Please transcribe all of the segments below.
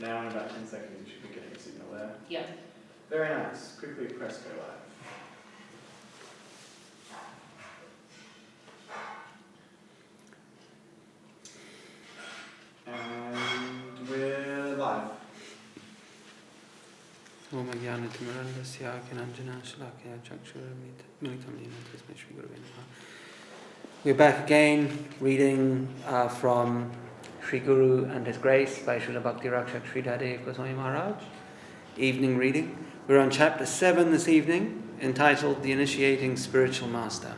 Now in about 10 seconds you should be getting a signal there. Yeah. Very nice. Quickly press go live. And we're live. We're back again, reading from Sri Guru and His Grace by Srila Bhakti Rakshak Sri Dadev Goswami Maharaj. Evening reading. We're on chapter 7 this evening, entitled The Initiating Spiritual Master.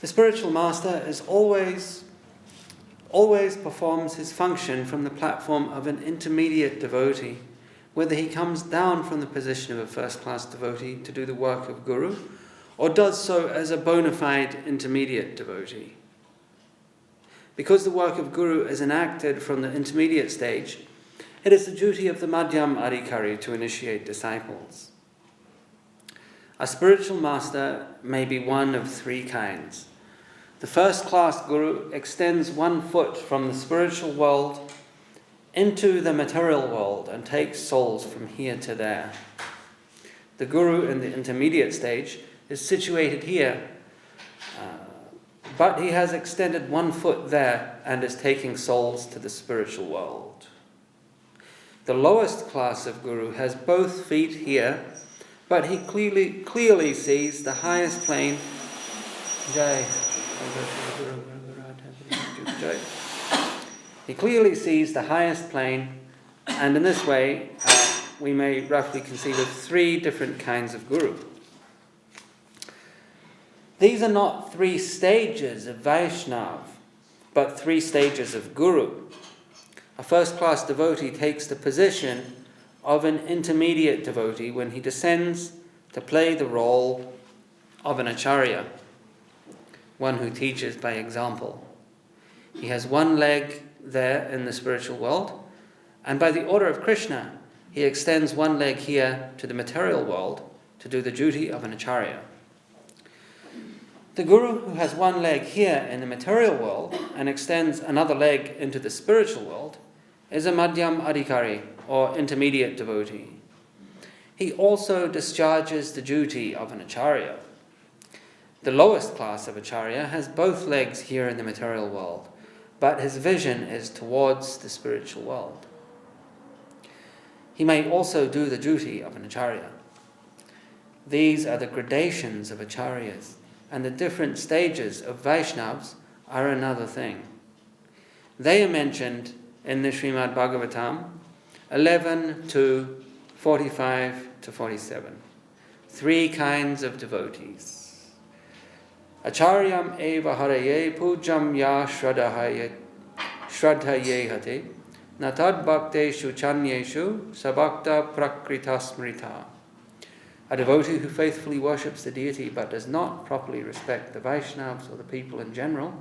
The spiritual master is always performs his function from the platform of an intermediate devotee, whether he comes down from the position of a first-class devotee to do the work of Guru, or does so as a bona fide intermediate devotee. Because the work of Guru is enacted from the intermediate stage, it is the duty of the Madhyam Adhikari to initiate disciples. A spiritual master may be one of three kinds. The first-class Guru extends 1 foot from the spiritual world into the material world and takes souls from here to there. The Guru in the intermediate stage is situated here, but he has extended 1 foot there and is taking souls to the spiritual world. The lowest class of Guru has both feet here, but he clearly sees the highest plane. He clearly sees the highest plane, and in this way we may roughly conceive of 3 different kinds of Guru. These are not 3 stages of Vaishnav, but 3 stages of Guru. A first-class devotee takes the position of an intermediate devotee when he descends to play the role of an acharya, one who teaches by example. He has 1 leg there in the spiritual world, and by the order of Krishna, he extends 1 leg here to the material world to do the duty of an acharya. The Guru who has 1 leg here in the material world and extends another leg into the spiritual world is a Madhyam Adhikari, or intermediate devotee. He also discharges the duty of an acharya. The lowest class of acharya has both legs here in the material world, but his vision is towards the spiritual world. He may also do the duty of an acharya. These are the gradations of acharyas, and the different stages of Vaishnavas are another thing. They are mentioned in the Srimad Bhagavatam 11 to 45 to 47. 3 kinds of devotees. Acharyam eva haraye pujam ya shraddhaye hate natad bhakteshu chanyeshu sabhakta prakrita smrita. A devotee who faithfully worships the deity but does not properly respect the Vaishnavas or the people in general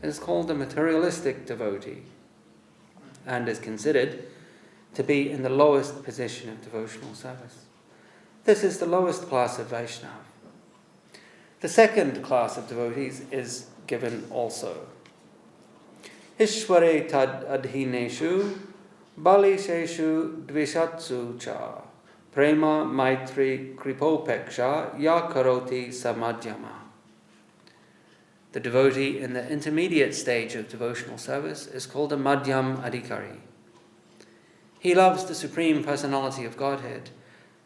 is called a materialistic devotee and is considered to be in the lowest position of devotional service. This is the lowest class of Vaishnava. The second class of devotees is given also. Ishware tad adhineshu balisheshu dvishatsu cha prema maitri kripopeksha ya karoti samadhyama. The devotee in the intermediate stage of devotional service is called a Madhyam Adhikari. He loves the Supreme Personality of Godhead,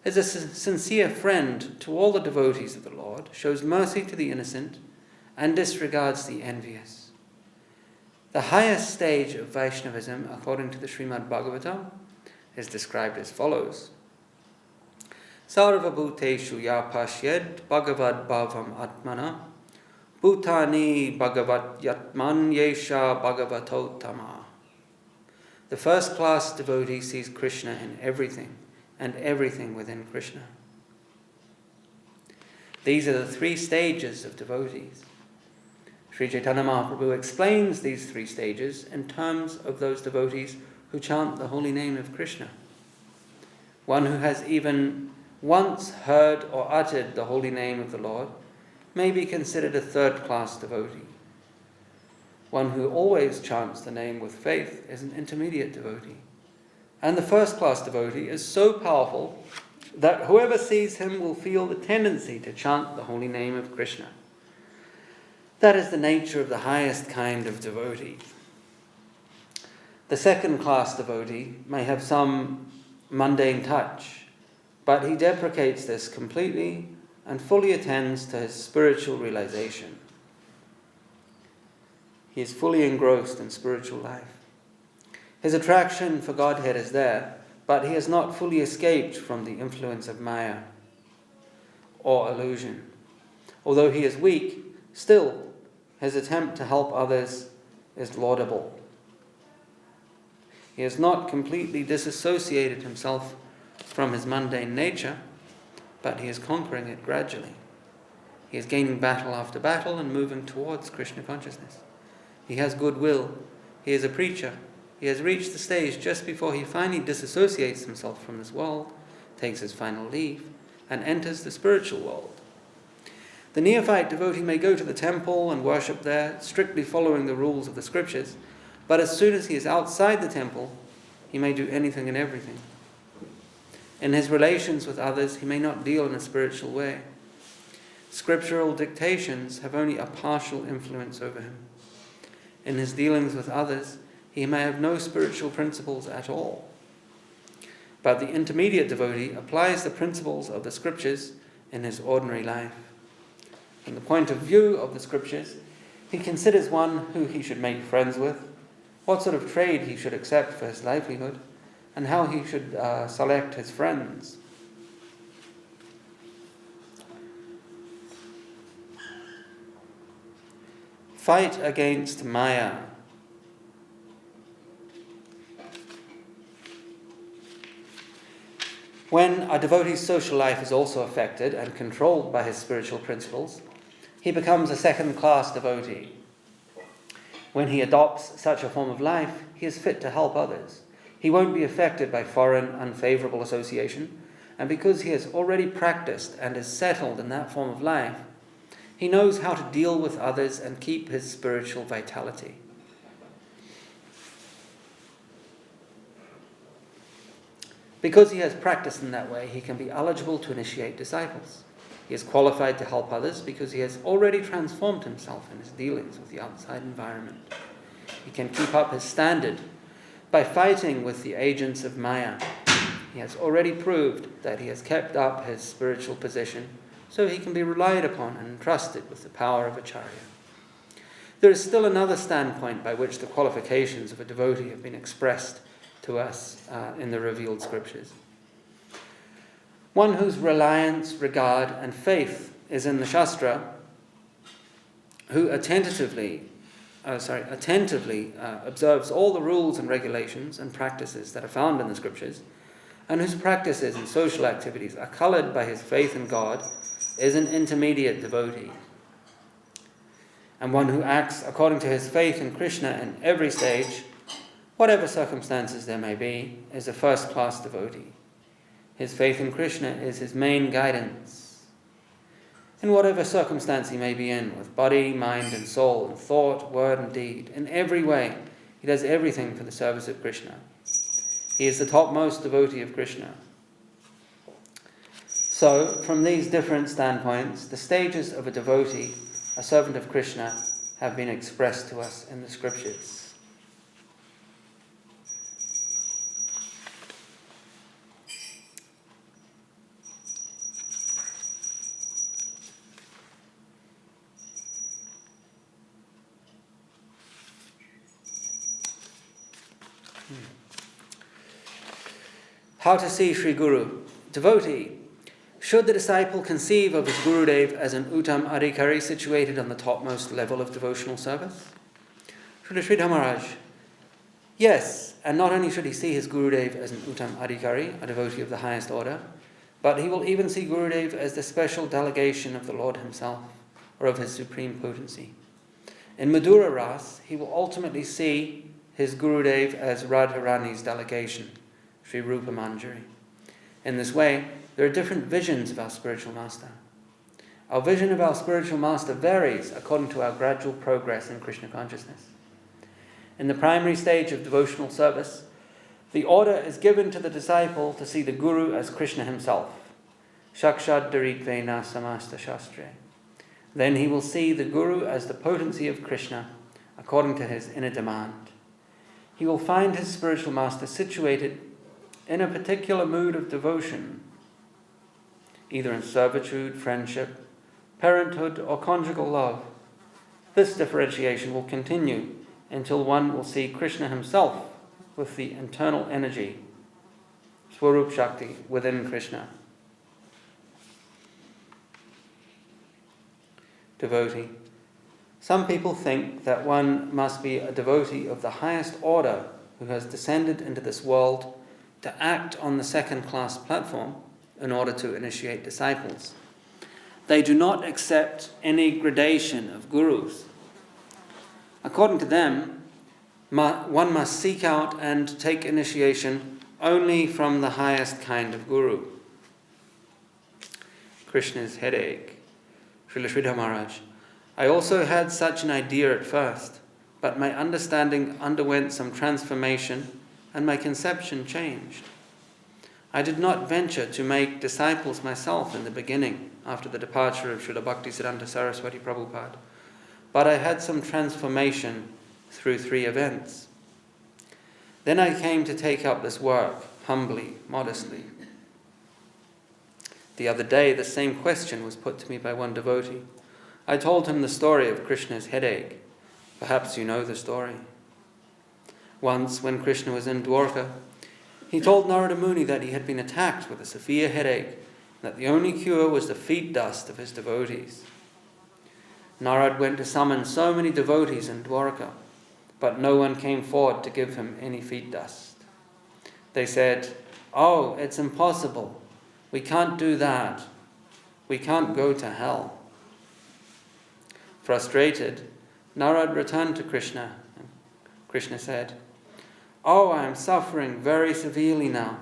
is a sincere friend to all the devotees of the Lord, shows mercy to the innocent, and disregards the envious. The highest stage of Vaishnavism, according to the Srimad Bhagavatam, is described as follows. Sarva bhuteshu ya pashyed bhagavad bhavam atmana bhutani bhagavat yatman yesha bhagavatottama. The first class devotee sees Krishna in everything, and everything within Krishna. These are the 3 stages of devotees. Sri Chaitanya Mahaprabhu explains these 3 stages in terms of those devotees who chant the holy name of Krishna. One who has even once heard or uttered the holy name of the Lord may be considered a 3rd class devotee. One who always chants the name with faith is an intermediate devotee. And the first-class devotee is so powerful that whoever sees him will feel the tendency to chant the holy name of Krishna. That is the nature of the highest kind of devotee. The second-class devotee may have some mundane touch, but he deprecates this completely and fully attends to his spiritual realization. He is fully engrossed in spiritual life. His attraction for Godhead is there, but he has not fully escaped from the influence of Maya or illusion. Although he is weak, still his attempt to help others is laudable. He has not completely disassociated himself from his mundane nature, but he is conquering it gradually. He is gaining battle after battle and moving towards Krishna consciousness. He has goodwill. He is a preacher. He has reached the stage just before he finally disassociates himself from this world, takes his final leave, and enters the spiritual world. The neophyte devotee may go to the temple and worship there, strictly following the rules of the scriptures, but as soon as he is outside the temple, he may do anything and everything. In his relations with others, he may not deal in a spiritual way. Scriptural dictations have only a partial influence over him. In his dealings with others, he may have no spiritual principles at all. But the intermediate devotee applies the principles of the scriptures in his ordinary life. From the point of view of the scriptures, he considers one who he should make friends with, what sort of trade he should accept for his livelihood, and how he should select his friends. Fight against Maya. When a devotee's social life is also affected and controlled by his spiritual principles, he becomes a second-class devotee. When he adopts such a form of life, he is fit to help others. He won't be affected by foreign, unfavorable association, and because he has already practiced and is settled in that form of life, he knows how to deal with others and keep his spiritual vitality. Because he has practiced in that way, he can be eligible to initiate disciples. He is qualified to help others because he has already transformed himself in his dealings with the outside environment. He can keep up his standard by fighting with the agents of Maya. He has already proved that he has kept up his spiritual position, so he can be relied upon and entrusted with the power of Acharya. There is still another standpoint by which the qualifications of a devotee have been expressed to us in the revealed scriptures. One whose reliance, regard, and faith is in the Shastra, who attentively observes all the rules and regulations and practices that are found in the scriptures, and whose practices and social activities are colored by his faith in God, is an intermediate devotee. And one who acts according to his faith in Krishna in every stage, whatever circumstances there may be, is a first-class devotee. His faith in Krishna is his main guidance. In whatever circumstance he may be in, with body, mind, and soul, in thought, word, and deed, in every way, he does everything for the service of Krishna. He is the topmost devotee of Krishna. So, from these different standpoints, the stages of a devotee, a servant of Krishna, have been expressed to us in the scriptures. How to see Sri Guru. Devotee. Should the disciple conceive of his Gurudev as an Uttam Adhikari situated on the topmost level of devotional service? Sridhar Maharaj. Yes, and not only should he see his Gurudev as an Uttam Adhikari, a devotee of the highest order, but he will even see Gurudev as the special delegation of the Lord himself, or of his supreme potency. In Madhura Ras, he will ultimately see his Gurudev as Radharani's delegation, Sri Rupa Manjari. In this way, there are different visions of our spiritual master. Our vision of our spiritual master varies according to our gradual progress in Krishna consciousness. In the primary stage of devotional service, the order is given to the disciple to see the Guru as Krishna himself. Shakshad Daritvena Samasta Shastre. Then he will see the Guru as the potency of Krishna according to his inner demand. He will find his spiritual master situated in a particular mood of devotion, either in servitude, friendship, parenthood, or conjugal love. This differentiation will continue until one will see Krishna himself with the internal energy, Swarup Shakti, within Krishna. Devotee. Some people think that one must be a devotee of the highest order who has descended into this world to act on the second-class platform in order to initiate disciples. They do not accept any gradation of gurus. According to them, one must seek out and take initiation only from the highest kind of guru. Krishna's headache. Srila Sridhar Maharaj. I also had such an idea at first, but my understanding underwent some transformation and my conception changed. I did not venture to make disciples myself in the beginning, after the departure of Srila Bhakti Siddhanta Saraswati Prabhupada, but I had some transformation through 3 events. Then I came to take up this work humbly, modestly. The other day, the same question was put to me by one devotee. I told him the story of Krishna's headache. Perhaps you know the story. Once, when Krishna was in Dwarka, he told Narada Muni that he had been attacked with a severe headache, and that the only cure was the feet dust of his devotees. Narad went to summon so many devotees in Dwarka, but no one came forward to give him any feet dust. They said, "Oh, it's impossible. We can't do that. We can't go to hell." Frustrated, Narad returned to Krishna. Krishna said, "Oh, I am suffering very severely now.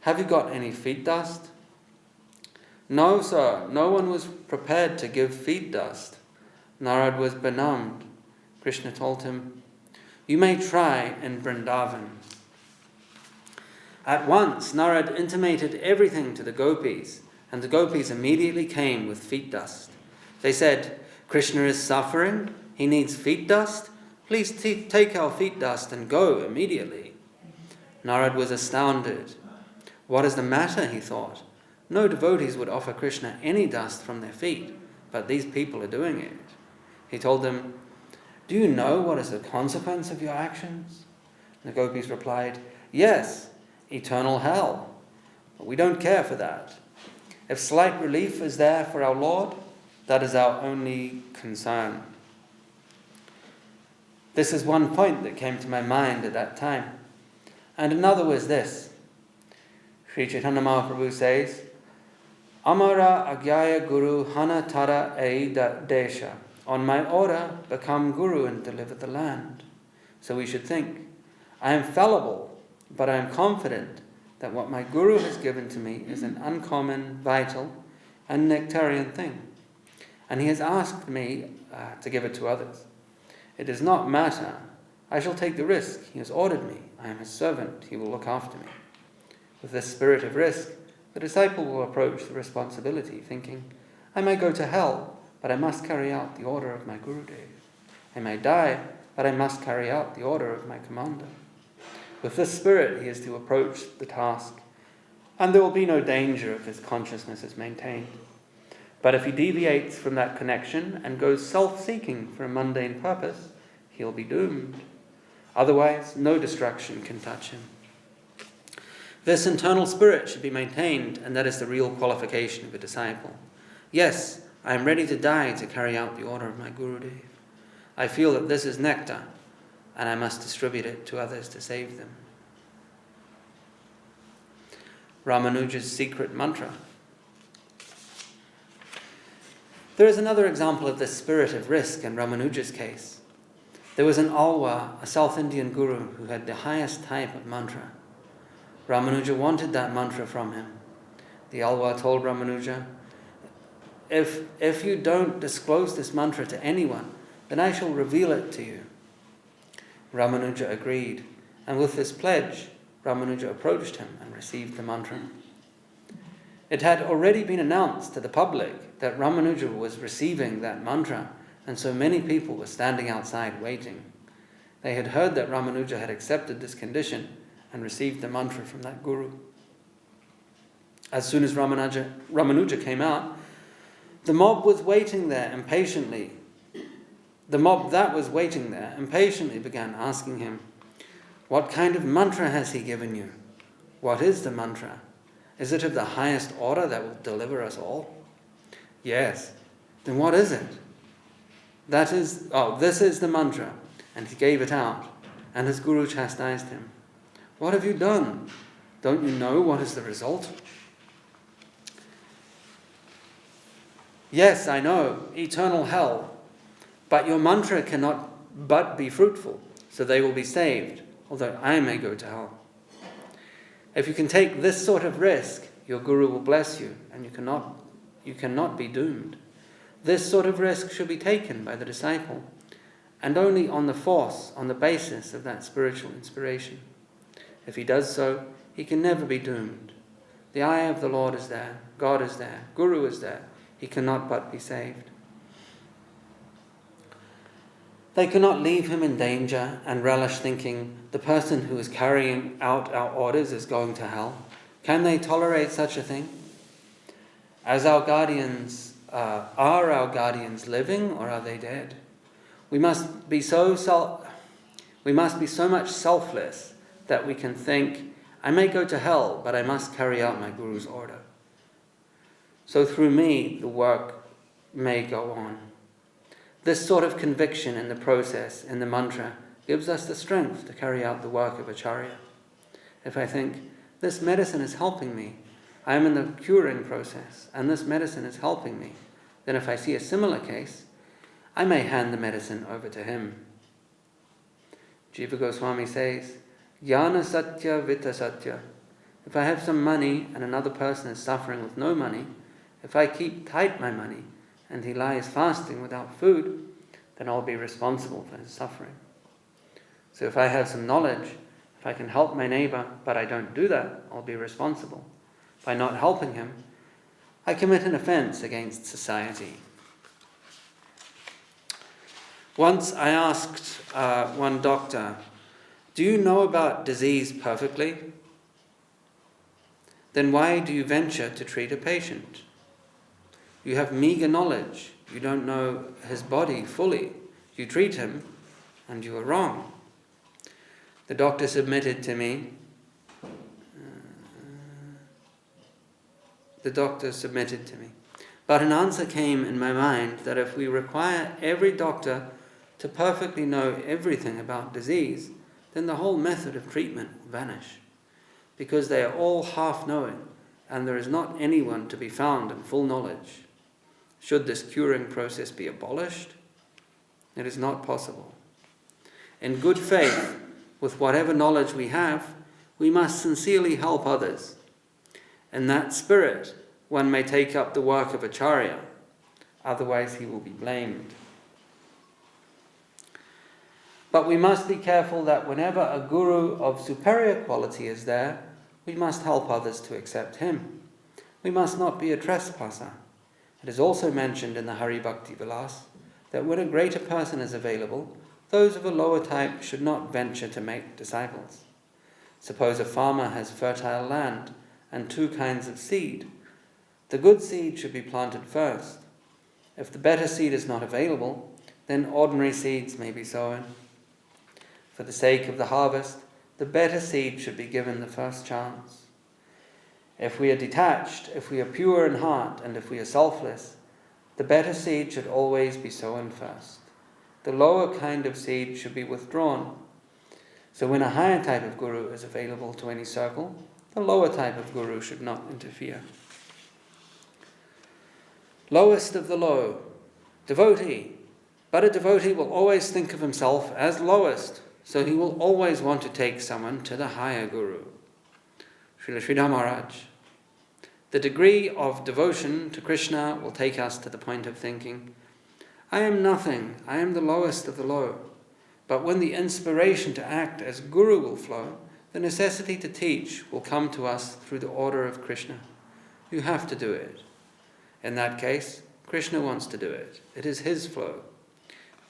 Have you got any feet dust?" "No, sir. No one was prepared to give feet dust." Narad was benumbed. Krishna told him, "You may try in Vrindavan." At once, Narad intimated everything to the gopis, and the gopis immediately came with feet dust. They said, "Krishna is suffering. He needs feet dust. Please take our feet dust and go immediately." Narad was astounded. What is the matter, he thought. No devotees would offer Krishna any dust from their feet, but these people are doing it. He told them, "Do you know what is the consequence of your actions?" The gopis replied, "Yes, eternal hell. But we don't care for that. If slight relief is there for our Lord, that is our only concern." This is one point that came to my mind at that time. And another was this. Sri Chaitanya Mahaprabhu says, "Amara agyaya guru hana tara eida desha." On my order, become guru and deliver the land. So we should think, I am fallible, but I am confident that what my guru has given to me is an uncommon, vital, and nectarian thing. And he has asked me to give it to others. It does not matter. I shall take the risk. He has ordered me. I am his servant. He will look after me. With this spirit of risk, the disciple will approach the responsibility, thinking, I may go to hell, but I must carry out the order of my Gurudev. I may die, but I must carry out the order of my commander. With this spirit, he is to approach the task, and there will be no danger if his consciousness is maintained. But if he deviates from that connection and goes self-seeking for a mundane purpose, he'll be doomed. Otherwise, no distraction can touch him. This internal spirit should be maintained, and that is the real qualification of a disciple. Yes, I am ready to die to carry out the order of my Gurudev. I feel that this is nectar, and I must distribute it to others to save them. Ramanuja's secret mantra. There is another example of this spirit of risk in Ramanuja's case. There was an Alwa, a South Indian guru, who had the highest type of mantra. Ramanuja wanted that mantra from him. The Alwa told Ramanuja, if you don't disclose this mantra to anyone, then I shall reveal it to you. Ramanuja agreed, and with this pledge, Ramanuja approached him and received the mantra. It had already been announced to the public that Ramanuja was receiving that mantra, and so many people were standing outside waiting. They had heard that Ramanuja had accepted this condition and received the mantra from that guru. As soon as Ramanuja came out, the mob was waiting there impatiently. The mob that was waiting there impatiently began asking him, "What kind of mantra has he given you? What is the mantra? Is it of the highest order that will deliver us all?" "Yes." "Then what is it?" This is the mantra." And he gave it out, and his guru chastised him. "What have you done? Don't you know what is the result?" "Yes, I know, eternal hell. But your mantra cannot but be fruitful, so they will be saved, although I may go to hell. If you can take this sort of risk, your guru will bless you, and you cannot be doomed. This sort of risk should be taken by the disciple, and only on the basis of that spiritual inspiration. If he does so, he can never be doomed. The eye of the Lord is there, God is there, Guru is there. He cannot but be saved. They cannot leave him in danger and relish thinking the person who is carrying out our orders is going to hell. Can they tolerate such a thing? Are our guardians living or are they dead? We must be so much selfless that we can think, I may go to hell, but I must carry out my Guru's order. So through me, the work may go on. This sort of conviction in the process, in the mantra, gives us the strength to carry out the work of Acharya. If I think, this medicine is helping me, I am in the curing process, and this medicine is helping me, then if I see a similar case, I may hand the medicine over to him. Jiva Goswami says, Jnana Satya Vita Satya. If I have some money and another person is suffering with no money, if I keep tight my money and he lies fasting without food, then I'll be responsible for his suffering. So if I have some knowledge, if I can help my neighbor, but I don't do that, I'll be responsible. By not helping him, I commit an offense against society. Once I asked one doctor, do you know about disease perfectly? Then why do you venture to treat a patient? You have meager knowledge. You don't know his body fully. You treat him, and you are wrong. The doctor submitted to me. But an answer came in my mind that if we require every doctor to perfectly know everything about disease, then the whole method of treatment will vanish, because they are all half-knowing, and there is not anyone to be found in full knowledge. Should this curing process be abolished? It is not possible. In good faith, with whatever knowledge we have, we must sincerely help others. In that spirit, one may take up the work of Acharya, otherwise he will be blamed. But we must be careful that whenever a guru of superior quality is there, we must help others to accept him. We must not be a trespasser. It is also mentioned in the Hari Bhakti Vilas that when a greater person is available, those of a lower type should not venture to make disciples. Suppose a farmer has fertile land and two kinds of seed. The good seed should be planted first. If the better seed is not available, then ordinary seeds may be sown. For the sake of the harvest, the better seed should be given the first chance. If we are detached, if we are pure in heart, and if we are selfless, the better seed should always be sown first. The lower kind of seed should be withdrawn. So when a higher type of guru is available to any circle, the lower type of guru should not interfere. Lowest of the low, devotee. But a devotee will always think of himself as lowest, so he will always want to take someone to the higher guru. Srila Sridhar Maharaj. The degree of devotion to Krishna will take us to the point of thinking, I am nothing, I am the lowest of the low, But when the inspiration to act as Guru will flow, the necessity to teach will come to us through the order of Krishna. You have to do it. In that case, Krishna wants to do it. It is his flow.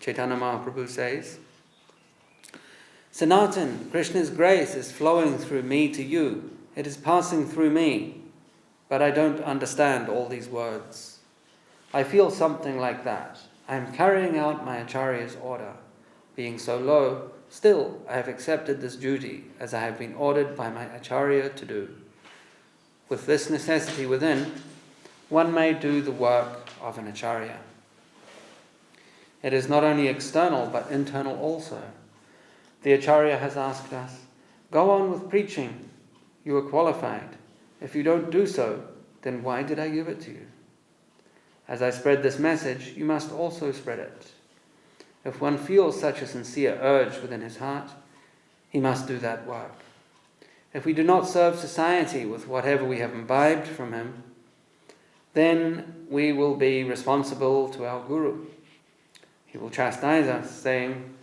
Chaitanya Mahaprabhu says, Sanatan, Krishna's grace is flowing through me to you. It is passing through me, but I don't understand all these words. I feel something like that. I am carrying out my Acharya's order. Being so low, still I have accepted this duty as I have been ordered by my Acharya to do. With this necessity within, one may do the work of an Acharya. It is not only external but internal also. The Acharya has asked us, go on with preaching. You are qualified. If you don't do so, then why did I give it to you? As I spread this message, you must also spread it. If one feels such a sincere urge within his heart, he must do that work. If we do not serve society with whatever we have imbibed from him, then we will be responsible to our Guru. He will chastise us, saying,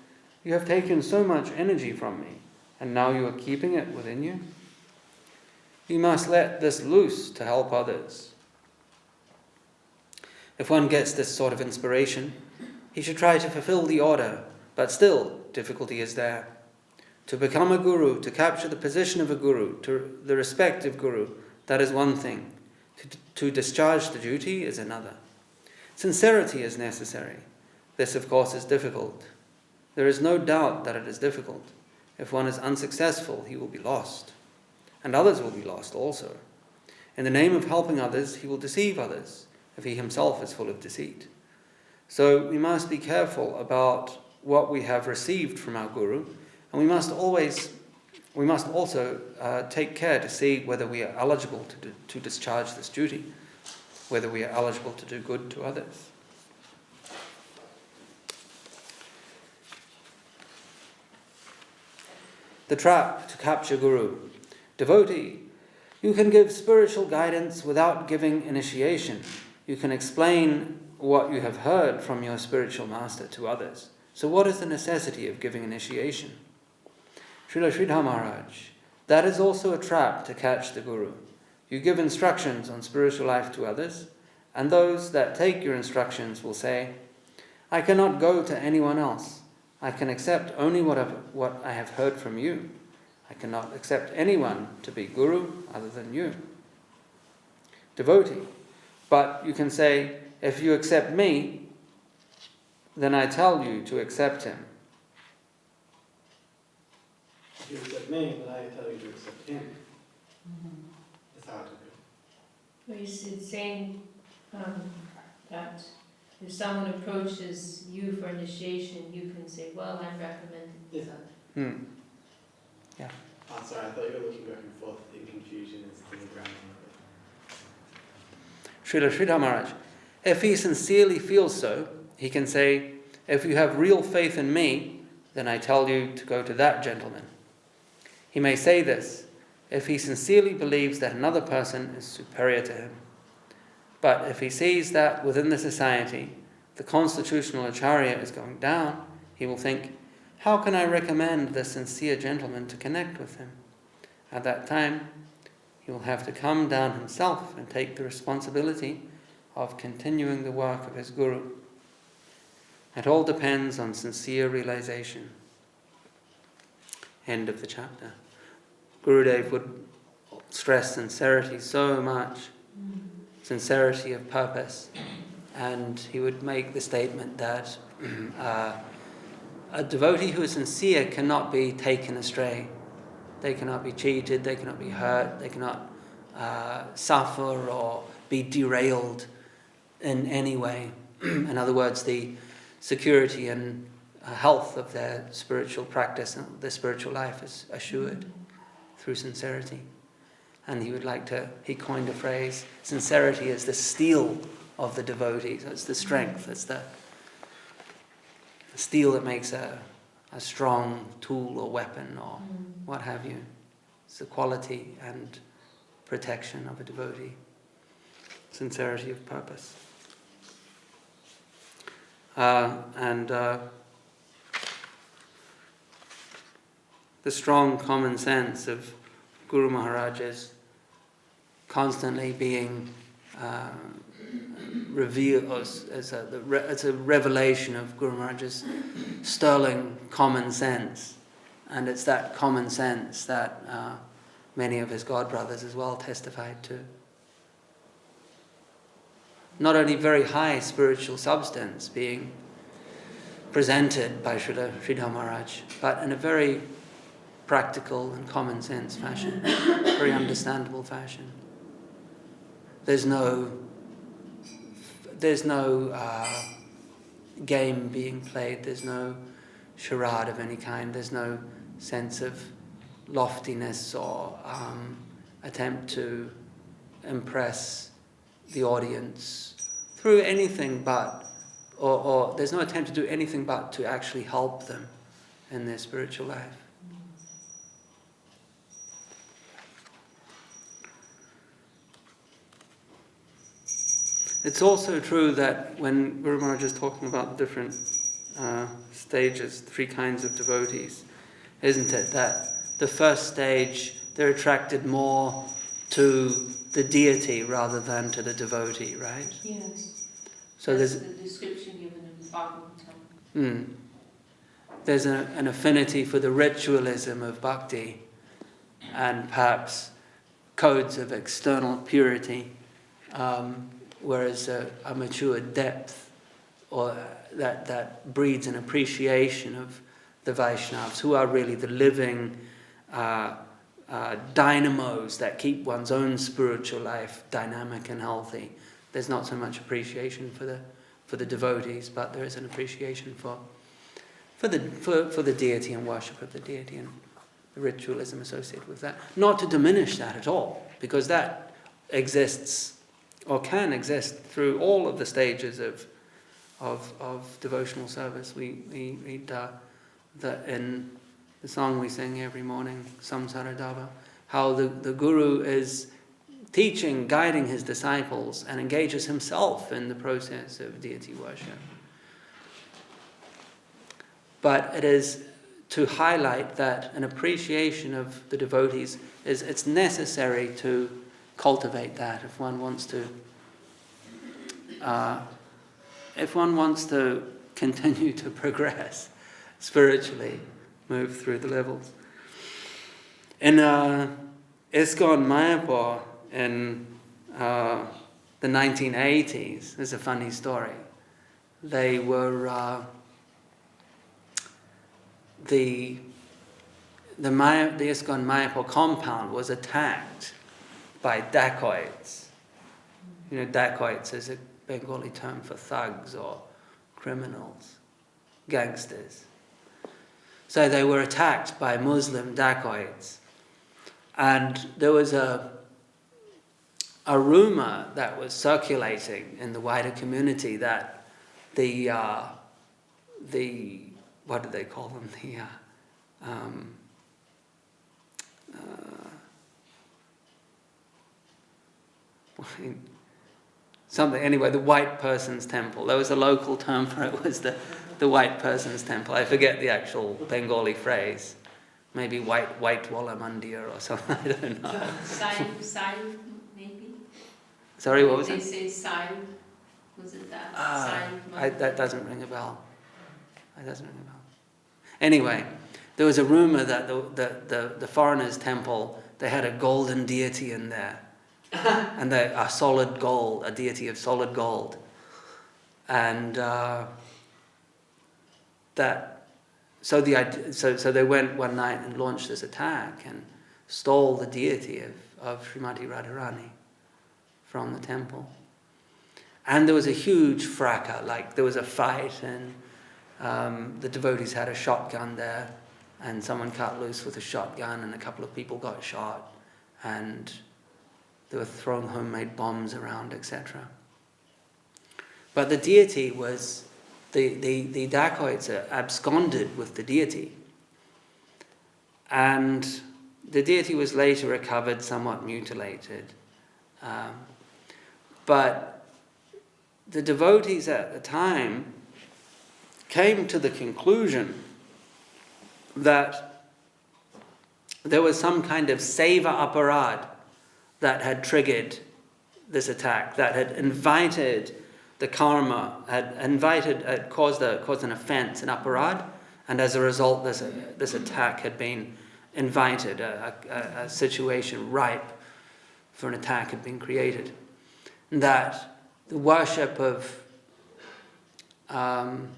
you have taken so much energy from me, and now you are keeping it within you? You must let this loose to help others. If one gets this sort of inspiration, he should try to fulfill the order, but still, difficulty is there. To become a guru, to capture the position of a guru, to the respect of guru, that is one thing. To discharge the duty is another. Sincerity is necessary. This, of course, is difficult. There is no doubt that it is difficult. If one is unsuccessful, he will be lost. And others will be lost also. In the name of helping others, he will deceive others, if he himself is full of deceit. So we must be careful about what we have received from our Guru, and we must also take care to see whether we are eligible to discharge this duty, whether we are eligible to do good to others. The trap to capture Guru. Devotee, you can give spiritual guidance without giving initiation. You can explain what you have heard from your spiritual master to others. So what is the necessity of giving initiation? Srila Sridhar Maharaj, that is also a trap to catch the Guru. You give instructions on spiritual life to others, and those that take your instructions will say, I cannot go to anyone else. I can accept only what I have heard from you. I cannot accept anyone to be Guru other than you. Devotee, but you can say, if you accept me, then I tell you to accept him. If you accept me, then I tell you to accept him. That's how to do. Well, it's saying that if someone approaches you for initiation, you can say, well, I'm recommending this other. Yeah. Oh, sorry, I thought you were looking back and forth in confusion as to the ground. Srila Sridhar Maharaj, if he sincerely feels so, he can say, if you have real faith in me, then I tell you to go to that gentleman. He may say this if he sincerely believes that another person is superior to him. But if he sees that within the society, the constitutional acharya is going down, he will think, how can I recommend the sincere gentleman to connect with him? At that time, he will have to come down himself and take the responsibility of continuing the work of his Guru. It all depends on sincere realization. End of the chapter. Gurudev would stress sincerity so much, sincerity of purpose, and he would make the statement that a devotee who is sincere cannot be taken astray. They cannot be cheated, they cannot be hurt, they cannot suffer or be derailed in any way. In other words, the security and health of their spiritual practice and their spiritual life is assured through sincerity. And he coined a phrase, sincerity is the steel of the devotee. So it's the strength, it's the steel that makes a strong tool or weapon or what have you. It's the quality and protection of a devotee. Sincerity of purpose. the strong common sense of Guru Maharaj is constantly being revealed as a revelation of Guru Maharaj's sterling common sense. And it's that common sense that many of his godbrothers as well testified to. Not only very high spiritual substance being presented by Sridhar Maharaj, but in a very practical and common sense fashion, very understandable fashion. There's no game being played, there's no charade of any kind, there's no sense of loftiness or attempt to impress the audience through anything but, or there's no attempt to do anything but to actually help them in their spiritual life. It's also true that when Guru Maharaj is talking about the different stages, 3 kinds of devotees, isn't it, that the first stage, they're attracted more to the deity rather than to the devotee, right? Yes. So that's the description given in the Bhagavatam. There's an affinity for the ritualism of bhakti and perhaps codes of external purity, whereas a mature depth or that breeds an appreciation of the Vaishnavas, who are really the living dynamos that keep one's own spiritual life dynamic and healthy. There's not so much appreciation for the devotees, but there is an appreciation for the deity and worship of the deity and the ritualism associated with that. Not to diminish that at all, because that exists or can exist through all of the stages of devotional service. We read that in the song we sing every morning, Samsara Dava, how the Guru is teaching, guiding his disciples, and engages himself in the process of deity worship. But it is to highlight that an appreciation of the devotees it's necessary to cultivate that if one wants to continue to progress spiritually, move through the levels. In ISKCON Mayapur in the 1980s, there's a funny story. They were the ISKCON Mayapur compound was attacked by dacoits. You know, dacoits is a Bengali term for thugs or criminals, gangsters. So they were attacked by Muslim dacoits. And there was a rumor that was circulating in the wider community that the what do they call them? Something, anyway, the white person's temple. There was a local term for it, was the white person's temple. I forget the actual Bengali phrase. Maybe white Walla Mandir or something, I don't know. Sai, maybe? Sorry, what was they it? They say Sai. Was it that? That doesn't ring a bell. Anyway, there was a rumor that the foreigner's temple, they had a golden deity in there. And a solid gold, a deity of solid gold. And so they went one night and launched this attack and stole the deity of Srimati Radharani from the temple. And there was a huge fracas, like there was a fight, and the devotees had a shotgun there, and someone cut loose with a shotgun, and a couple of people got shot, and they were throwing homemade bombs around, etc. But the deity was, the dacoits absconded with the deity. And the deity was later recovered, somewhat mutilated. But the devotees at the time came to the conclusion that there was some kind of seva aparad that had triggered this attack, that had invited the karma, had caused an offense, an aparad, and as a result this attack had been invited, a situation ripe for an attack had been created. That the worship of Srila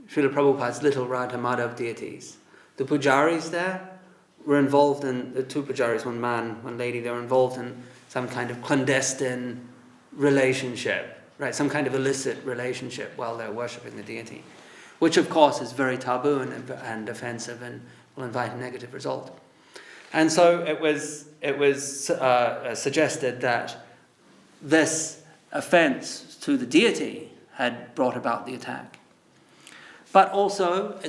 Prabhupada's little Radha Madhav deities, the pujaris there were involved in, the two pujaris, one man, one lady, they were involved in some kind of clandestine relationship, right? Some kind of illicit relationship while they're worshipping the deity, which of course is very taboo and offensive and will invite a negative result. And so it was suggested that this offense to the deity had brought about the attack. But also,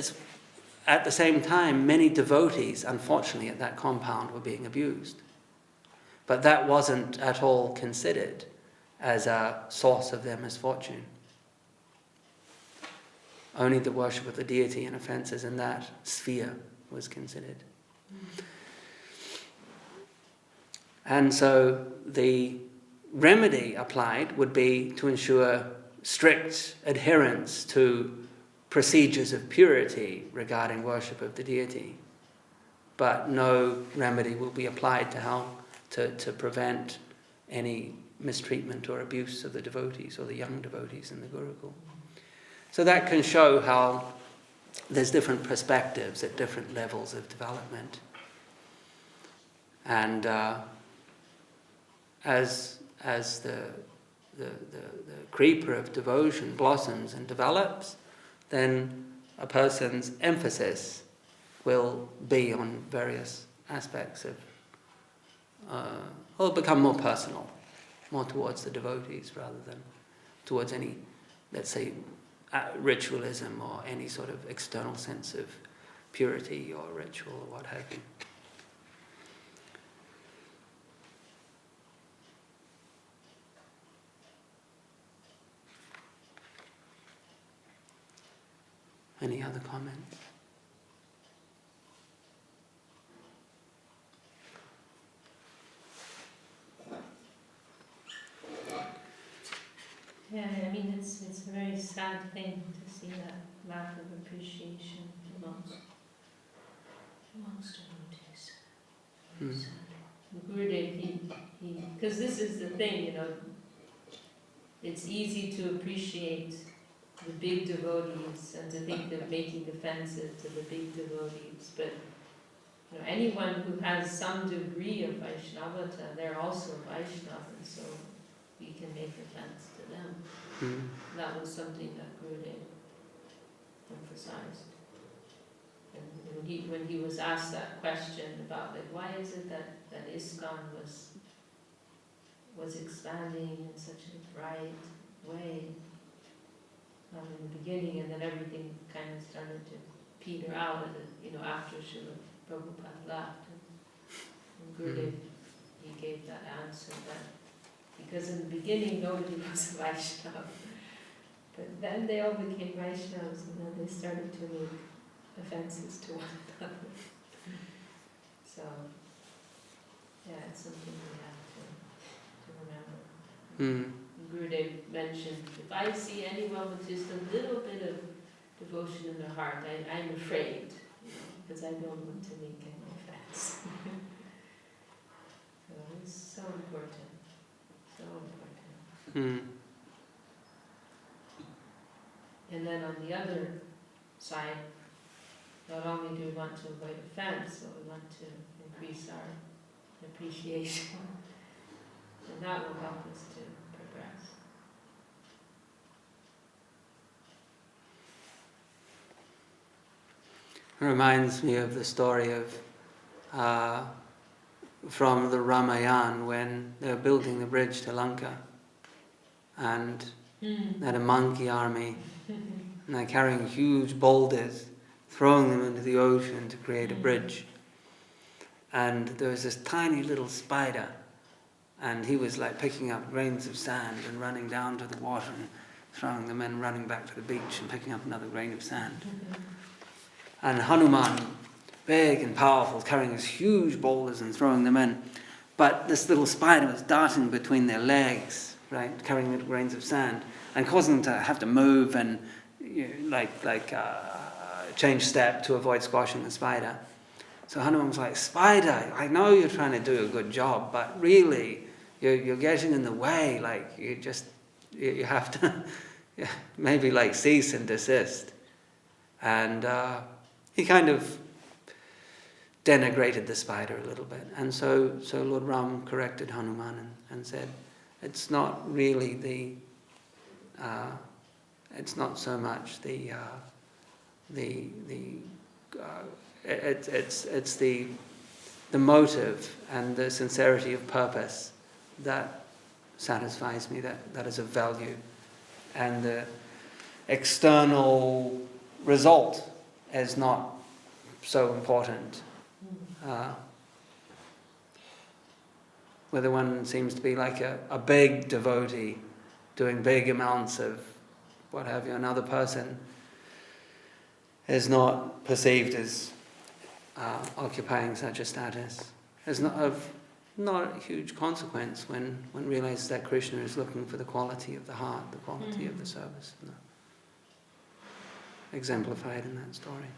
at the same time, many devotees, unfortunately, at that compound were being abused. But that wasn't at all considered as a source of their misfortune. Only the worship of the deity and offences in that sphere was considered. And so the remedy applied would be to ensure strict adherence to procedures of purity regarding worship of the deity. But no remedy will be applied to prevent any mistreatment or abuse of the devotees or the young devotees in the Gurukul. So that can show how there's different perspectives at different levels of development. And as the creeper of devotion blossoms and develops, then a person's emphasis will be on various aspects of, will become more personal, more towards the devotees rather than towards any, let's say, ritualism or any sort of external sense of purity or ritual or what have you. Any other comments? Yeah, I mean, it's a very sad thing to see that lack of appreciation amongst devotees. Very sad. Gurudev, he, because this is the thing, it's easy to appreciate the big devotees and to think of making offensive to the big devotees, but anyone who has some degree of Vaishnavata, they're also Vaishnava, and so we can make offense to them. That was something that Gurudev emphasized. And when he was asked that question about why is it that ISKCON was expanding in such a bright way in the beginning, and then everything kind of started to peter out after Srila Prabhupada left. And Gurudev, he gave that answer that because in the beginning nobody was a Vaishnava, but then they all became Vaishnavas, and then they started to make offenses to one another. So, yeah, it's something we have to remember. Gurudev mentioned, if I see anyone with just a little bit of devotion in their heart, I'm afraid, because I don't want to make any offense. So it's so important, so important. And then on the other side, not only do we want to avoid offense, but we want to increase our appreciation, and that will help us to progress. It reminds me of the story of from the Ramayana when they were building the bridge to Lanka, and they had a monkey army, and they're carrying huge boulders, throwing them into the ocean to create a bridge. And there was this tiny little spider, and he was like picking up grains of sand and running down to the water and throwing them in, running back to the beach and picking up another grain of sand. And Hanuman big and powerful, carrying these huge boulders and throwing them in. But this little spider was darting between their legs, right, carrying little grains of sand, and causing them to have to move and change step to avoid squashing the spider. So Hanuman was like, "Spider, I know you're trying to do a good job, but really, you're getting in the way. Like you have to maybe like cease and desist." And he kind of denigrated the spider a little bit, and so Lord Ram corrected Hanuman and said, "It's not really it's not so much it's the motive and the sincerity of purpose that satisfies me, that is of value, and the external result is not so important. Whether one seems to be like a big devotee doing big amounts of what have you, another person is not perceived as occupying such a status. There's not a huge consequence when one realizes that Krishna is looking for the quality of the heart, the quality of the service, exemplified in that story.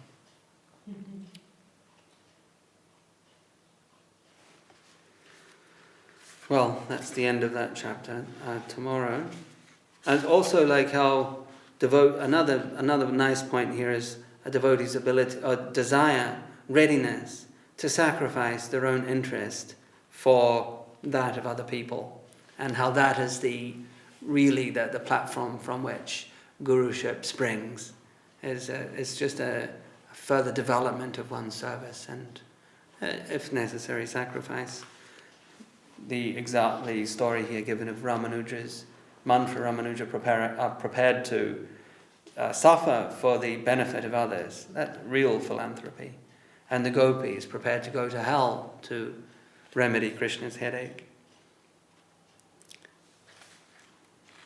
Well, that's the end of that chapter. Tomorrow, and also like how another nice point here is a devotee's ability or desire, readiness to sacrifice their own interest for that of other people, and how that is the platform from which guruship springs. It's just a further development of one's service, and if necessary, sacrifice. The story here given of Ramanuja's mantra, Ramanuja prepared to suffer for the benefit of others. That's real philanthropy. And the gopis prepared to go to hell to remedy Krishna's headache.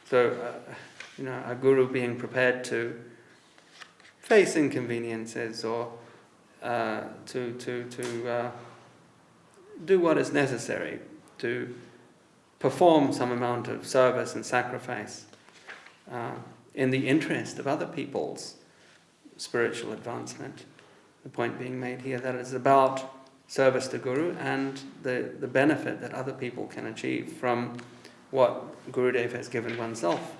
So, a guru being prepared to face inconveniences or to do what is necessary to perform some amount of service and sacrifice in the interest of other people's spiritual advancement. The point being made here that it's about service to Guru and the benefit that other people can achieve from what Gurudev has given oneself.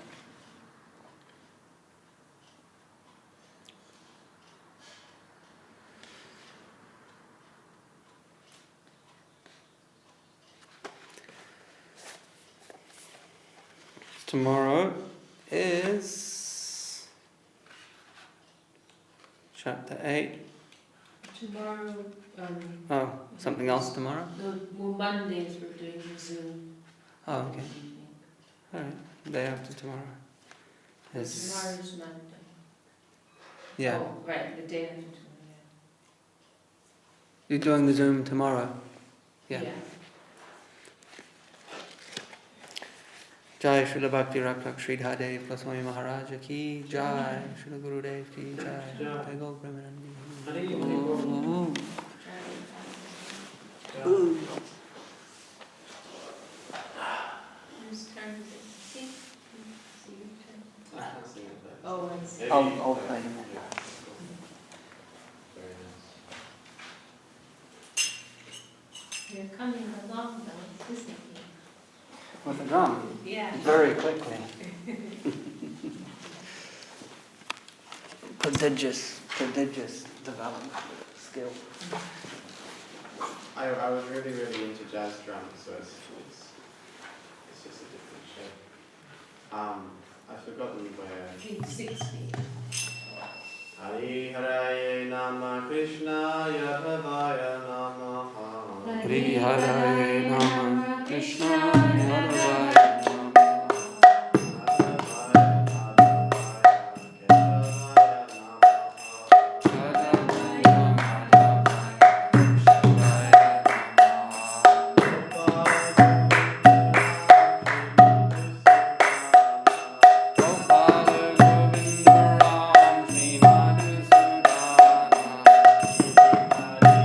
Tomorrow is chapter 8. Tomorrow. Something else tomorrow? No, Mondays we're doing Zoom. Oh, okay. All right. Day after tomorrow. Tomorrow's Monday. Yeah. Oh, right, the day after tomorrow. You're doing the Zoom tomorrow? Yeah. Jai Srila Bhakti Rakshak Sridhar Dev Goswami Maharaja ki Jai, Srila Gurudev ki Jai, Jai Gol Premanandi. Oh, I see. I'll play him. You're coming along though, isn't it? With the drum? Yeah. Very quickly. Prodigious development skill. I was really into jazz drums, so it's just a different shape. I've forgotten where. Page 60. Hari Haraye Nama Krishnaya Bhavaya Namaha. Hari Haraye Nama Krishnaya Bhavaya. Hare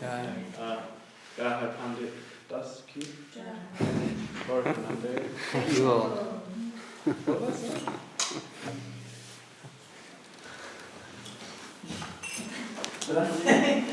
Gadadhar Pandit Das Ki. Or Fernandez. You all. What was it?